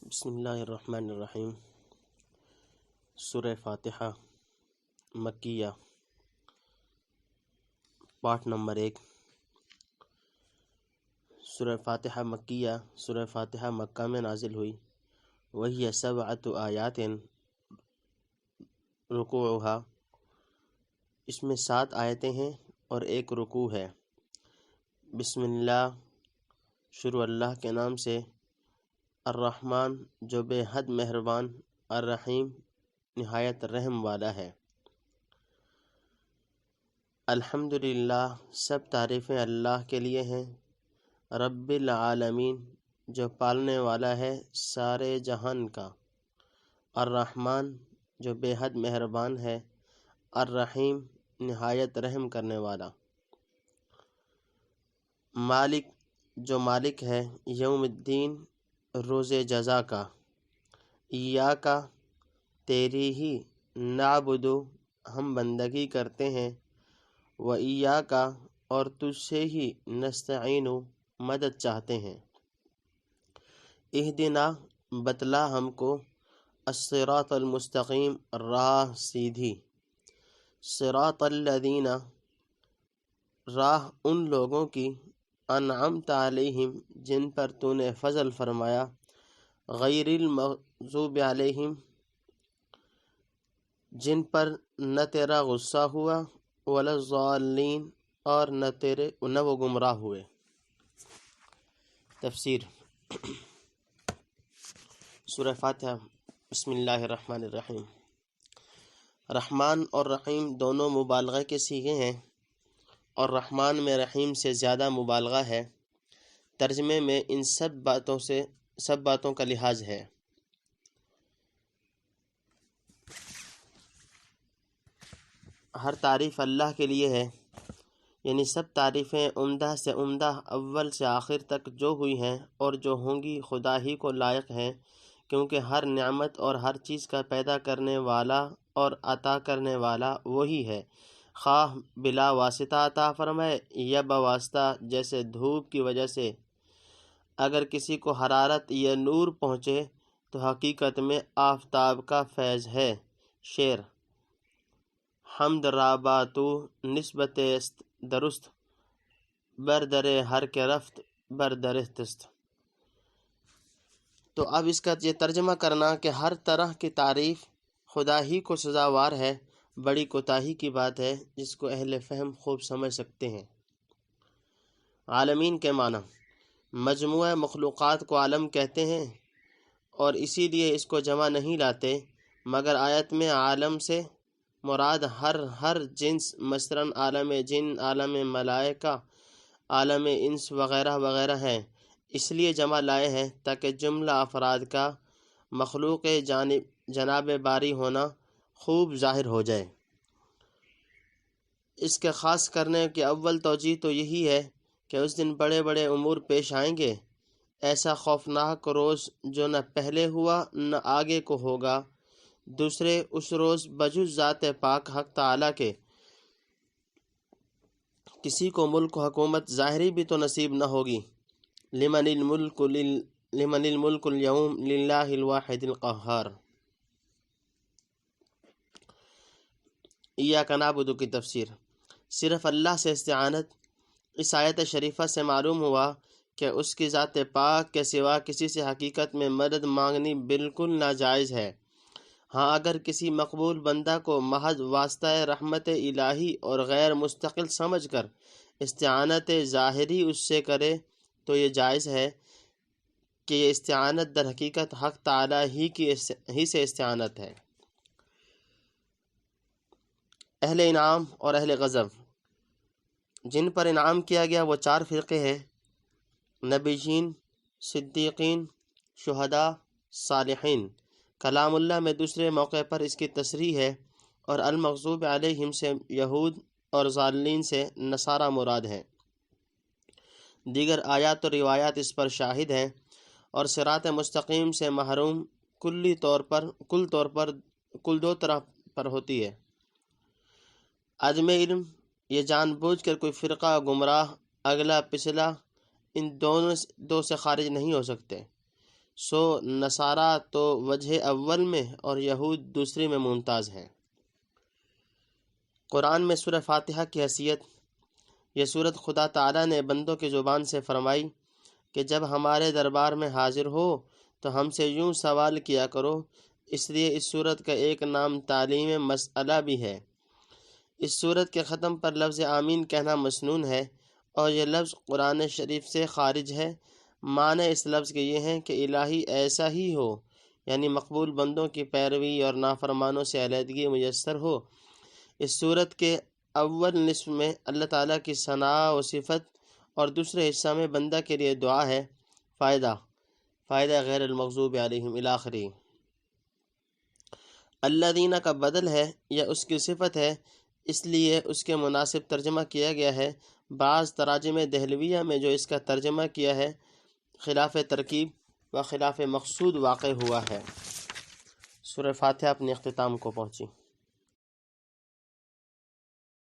بسم اللہ الرحمن الرحیم۔ سورہ فاتحہ مکیہ، پارٹ نمبر 1۔ سورہ فاتحہ مکیہ، سورہ فاتحہ مکہ میں نازل ہوئی۔ وہی 7 آیات رکوعہا، اس میں 7 آیتیں ہیں اور 1 رکوع ہے۔ بسم اللہ، شروع اللہ کے نام سے، الرحمن جو بے حد مہربان، الرحیم نہایت رحم والا ہے۔ الحمدللہ، سب تعریفیں اللہ کے لیے ہیں، رب العالمین جو پالنے والا ہے سارے جہان کا، الرحمن جو بے حد مہربان ہے، الرحیم نہایت رحم کرنے والا۔ مالک جو مالک ہے، یوم الدین روز جزا کا، ایاکا تیری ہی، نعبدو ہم بندگی کرتے ہیں، و ایاکا اور تجھ سے ہی، نستعین مدد چاہتے ہیں۔ اہدنا بتلا ہم کو، الصراط المستقیم راہ سیدھی، صراط الذین راہ ان لوگوں کی، انعمت علیہم جن پر تو نے فضل فرمایا، غیر المغضوب علیہم جن پر نہ تیرا غصہ ہوا، ولا الضالین اور نہ وہ گمراہ ہوئے۔ تفسیر۔ سورہ فاتحہ، بسم اللہ الرحمن الرحیم۔ رحمان اور رحیم دونوں مبالغہ کے صیغے ہیں، اور رحمان میں رحیم سے زیادہ مبالغہ ہے۔ ترجمے میں ان سب باتوں کا لحاظ ہے۔ ہر تعریف اللہ کے لیے ہے، یعنی سب تعریفیں عمدہ سے عمدہ، اول سے آخر تک جو ہوئی ہیں اور جو ہوں گی خدا ہی کو لائق ہیں، کیونکہ ہر نعمت اور ہر چیز کا پیدا کرنے والا اور عطا کرنے والا وہی ہے، خواہ بلا واسطہ عطا فرمائے یا بواسطہ، جیسے دھوپ کی وجہ سے اگر کسی کو حرارت یا نور پہنچے تو حقیقت میں آفتاب کا فیض ہے۔ شعر۔ حمد را با تو نسبت است درست، بردر ہر کے رفت بردرست است۔ تو اب اس کا یہ ترجمہ کرنا کہ ہر طرح کی تعریف خدا ہی کو سزاوار ہے، بڑی کوتاہی کی بات ہے، جس کو اہل فہم خوب سمجھ سکتے ہیں۔ عالمین کے معنی۔ مجموعہ مخلوقات کو عالم کہتے ہیں، اور اسی لیے اس کو جمع نہیں لاتے، مگر آیت میں عالم سے مراد ہر جنس، مثلاً عالم جن، عالم ملائکہ، عالم انس وغیرہ وغیرہ ہیں، اس لیے جمع لائے ہیں تاکہ جملہ افراد کا مخلوق جناب باری ہونا خوب ظاہر ہو جائے۔ اس کے خاص کرنے کی اول توجہ تو یہی ہے کہ اس دن بڑے بڑے امور پیش آئیں گے، ایسا خوفناک روز جو نہ پہلے ہوا نہ آگے کو ہوگا۔ دوسرے، اس روز بجز ذات پاک حق تعالیٰ کے کسی کو ملک و حکومت ظاہری بھی تو نصیب نہ ہوگی۔ لمن الملک اليوم للہ الواحد القہار۔ ایاک نعبد کی تفسیر۔ صرف اللہ سے استعانت۔ اس آیت شریفہ سے معلوم ہوا کہ اس کی ذات پاک کے سوا کسی سے حقیقت میں مدد مانگنی بالکل ناجائز ہے۔ ہاں، اگر کسی مقبول بندہ کو محض واسطہ رحمت الہی اور غیر مستقل سمجھ کر استعانت ظاہری اس سے کرے تو یہ جائز ہے کہ یہ استعانت در حقیقت حق تعالیٰ ہی سے استعانت ہے۔ اہل انعام اور اہل غضب۔ جن پر انعام کیا گیا وہ 4 فرقے ہیں: نبیین، صدیقین، شہداء، صالحین۔ کلام اللہ میں دوسرے موقع پر اس کی تصریح ہے، اور المغضوب علیہم سے یہود اور ضالین سے نصارہ مراد ہیں۔ دیگر آیات و روایات اس پر شاہد ہیں، اور صراط مستقیم سے محروم کل دو طرح پر ہوتی ہے: عدم علم، یہ جان بوجھ کر کوئی فرقہ گمراہ اگلا پچھلا ان دو سے خارج نہیں ہو سکتے۔ سو نصارہ تو وجہ اول میں اور یہود دوسری میں ممتاز ہیں۔ قرآن میں سورہ فاتحہ کی حیثیت۔ یہ سورت خدا تعالیٰ نے بندوں کی زبان سے فرمائی کہ جب ہمارے دربار میں حاضر ہو تو ہم سے یوں سوال کیا کرو۔ اس لیے اس سورت کا ایک نام تعلیم مسئلہ بھی ہے۔ اس سورت کے ختم پر لفظ آمین کہنا مسنون ہے اور یہ لفظ قرآن شریف سے خارج ہے۔ معنی اس لفظ کے یہ ہیں کہ الہی ایسا ہی ہو، یعنی مقبول بندوں کی پیروی اور نافرمانوں سے علیحدگی میسر ہو۔ اس سورت کے اول نصف میں اللہ تعالیٰ کی ثناء و صفت اور دوسرے حصہ میں بندہ کے لیے دعا ہے۔ فائدہ غیر المغضوب علیہم الی آخری۔ الذین کا بدل ہے یا اس کی صفت ہے، اس لیے اس کے مناسب ترجمہ کیا گیا ہے۔ بعض تراجم دہلویہ میں جو اس کا ترجمہ کیا ہے خلاف ترکیب و خلاف مقصود واقع ہوا ہے۔ سورہ فاتحہ اپنے اختتام کو پہنچی۔